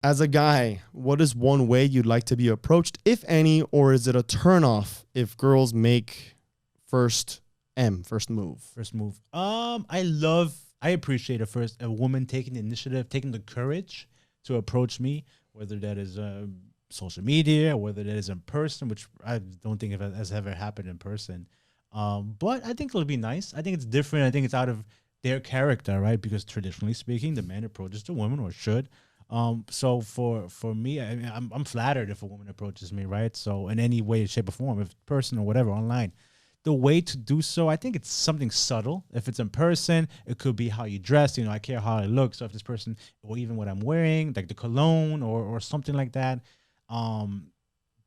As a guy, what is one way you'd like to be approached, if any, or is it a turnoff if girls make first first move? First move. I appreciate a woman taking the initiative, taking the courage to approach me, whether that is social media, whether that is in person, which I don't think it has ever happened in person. But I think it'll be nice. I think it's different. I think it's out of their character, right? Because traditionally speaking, the man approaches the woman, or should. So for me, I mean, I'm flattered if a woman approaches me, right? So in any way, shape, or form, if person or whatever, online, the way to do so, I think it's something subtle. If it's in person, it could be how you dress. You know, I care how I look. So if this person, or even what I'm wearing, like the cologne or something like that,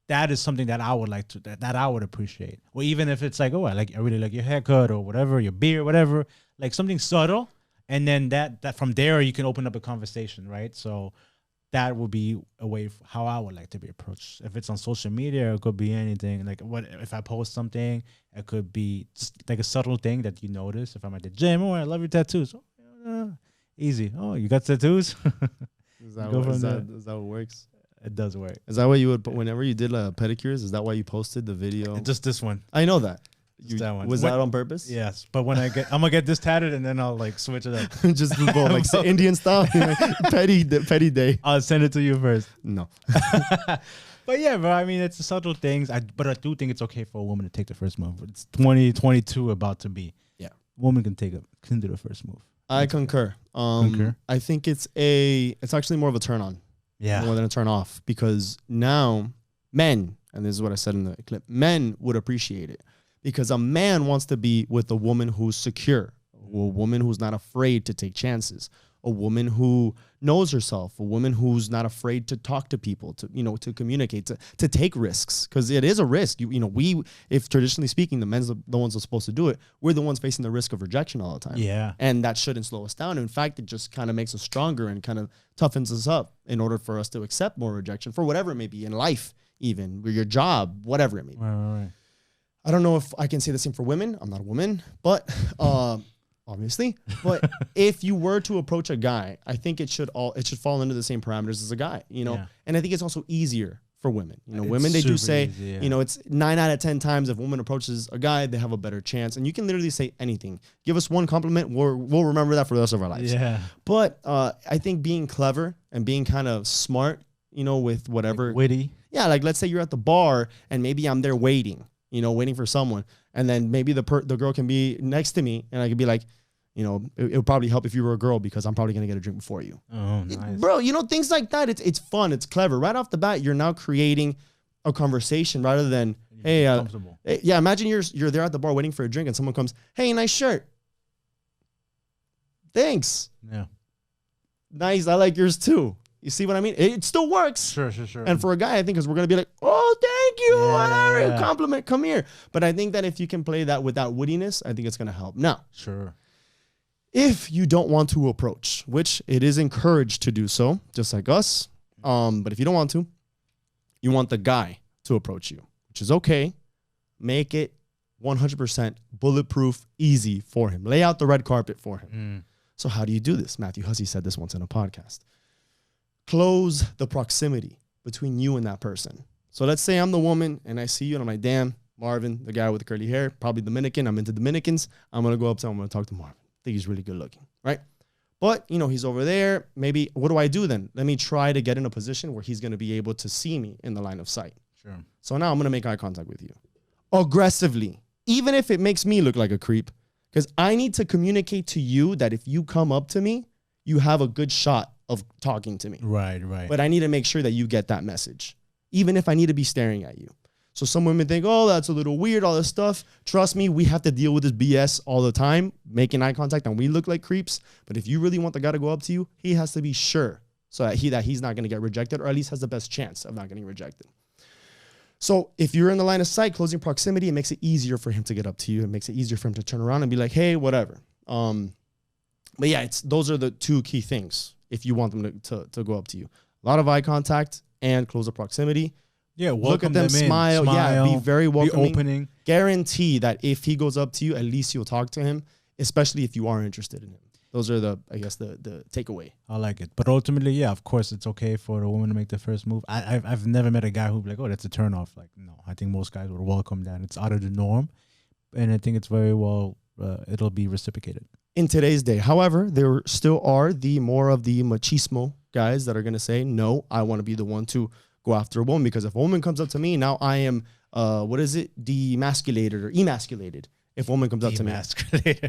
that is something that I would like to, that I would appreciate. Or even if it's like, oh, I really like your haircut or whatever, your beard, whatever, like something subtle. And then that from there, you can open up a conversation, right? So that would be a way how I would like to be approached. If it's on social media, it could be anything. Like what if I post something, it could be just like a subtle thing that you notice. If I'm at the gym, oh, I love your tattoos. Oh, easy. Oh, you got tattoos? Is that what it works? It does work. Is that what you would, whenever you did pedicures, is that why you posted the video? Just this one. I know that. That one. Was that on purpose? Yes, but when I'm gonna get this tatted and then I'll like switch it up. Just do both, like Indian style, petty day. I'll send it to you first. No. But yeah, bro, I mean, it's the subtle things. But I do think it's okay for a woman to take the first move. It's 2022 about to be. Yeah. Woman can do the first move. I concur. I think it's actually more of a turn on. Yeah. More than a turn off, because now men, and this is what I said in the clip, men would appreciate it. Because a man wants to be with a woman who's secure, a woman who's not afraid to take chances, a woman who knows herself, a woman who's not afraid to talk to people, to communicate, to take risks, because it is a risk. If traditionally speaking, the men's the ones who are supposed to do it, we're the ones facing the risk of rejection all the time. Yeah. And that shouldn't slow us down. In fact, it just kind of makes us stronger and kind of toughens us up in order for us to accept more rejection for whatever it may be in life, even, or your job, whatever it may be. Right. I don't know if I can say the same for women. I'm not a woman, but obviously. But if you were to approach a guy, I think it should fall into the same parameters as a guy, Yeah. And I think it's also easier for women. Women, they do say, easy, yeah. It's 9 out of 10 times if a woman approaches a guy, they have a better chance. And you can literally say anything. Give us one compliment, we'll remember that for the rest of our lives. Yeah. But I think being clever and being kind of smart, with whatever. Like witty. Yeah, like let's say you're at the bar and maybe I'm there waiting for someone. And then maybe the girl can be next to me and I could be like, it would probably help if you were a girl because I'm probably going to get a drink before you. Oh, nice. Bro, things like that. It's fun. It's clever. Right off the bat, you're now creating a conversation rather than, hey, imagine you're there at the bar waiting for a drink and someone comes, hey, nice shirt. Thanks. Yeah. Nice. I like yours too. You see what I mean? It still works. Sure. And for a guy, I think, because we're going to be like, oh, thank you. Yeah. Compliment. Come here. But I think that if you can play that with that wittiness, I think it's going to help. Now, sure. If you don't want to approach, which it is encouraged to do so, just like us. But if you don't want to, you want the guy to approach you, which is okay. Make it 100% bulletproof, easy for him. Lay out the red carpet for him. So how do you do this? Matthew Hussey said this once in a podcast. Close the proximity between you and that person. So let's say I'm the woman and I see you and I'm like, damn, Marvin, the guy with the curly hair, probably Dominican. I'm into Dominicans. I'm going to go up to him. I'm going to talk to Marvin. I think he's really good looking, right? But, he's over there. Maybe, what do I do then? Let me try to get in a position where he's going to be able to see me in the line of sight. Sure. So now I'm going to make eye contact with you. Aggressively. Even if it makes me look like a creep. Because I need to communicate to you that if you come up to me, you have a good shot of talking to me. Right. But I need to make sure that you get that message, even if I need to be staring at you. So some women think, oh, that's a little weird, all this stuff. Trust me, we have to deal with this BS all the time, making eye contact, and we look like creeps. But if you really want the guy to go up to you, he has to be sure so that he's not going to get rejected, or at least has the best chance of not getting rejected. So if you're in the line of sight, closing proximity, it makes it easier for him to get up to you. It makes it easier for him to turn around and be like, hey, whatever. But yeah, those are the two key things if you want them to go up to you. A lot of eye contact and close the proximity. Yeah, look at them, smile. Yeah, be very welcoming. Be opening. Guarantee that if he goes up to you, at least you'll talk to him, especially if you are interested in him. Those are I guess the takeaway. I like it. But ultimately, yeah, of course, it's okay for a woman to make the first move. I've never met a guy who'd be like, oh, that's a turnoff. Like, no, I think most guys would welcome that. It's out of the norm. And I think it's very well, it'll be reciprocated. In today's day. However, there still are the more of the machismo guys that are going to say, no, I want to be the one to go after a woman, because if a woman comes up to me, now I am, demasculated or emasculated. If a woman comes up to me,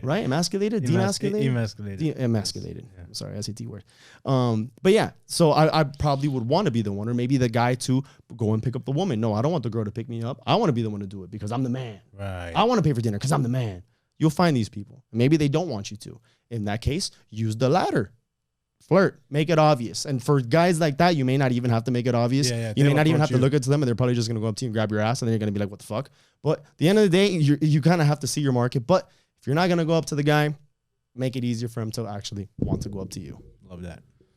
right? Emasculated, demasculated, emasculated. Yeah. Sorry, SAT word. But yeah, so I probably would want to be the one, or maybe the guy to go and pick up the woman. No, I don't want the girl to pick me up. I want to be the one to do it because I'm the man. Right. I want to pay for dinner because I'm the man. You'll find these people. Maybe they don't want you to. In that case, use the latter. Flirt. Make it obvious. And for guys like that, you may not even have to make it obvious. You may not even have to look at them, and they're probably just going to go up to you and grab your ass, and then you're going to be like, what the fuck? But at the end of the day, you kind of have to see your market. But if you're not going to go up to the guy, make it easier for him to actually want to go up to you. Love that.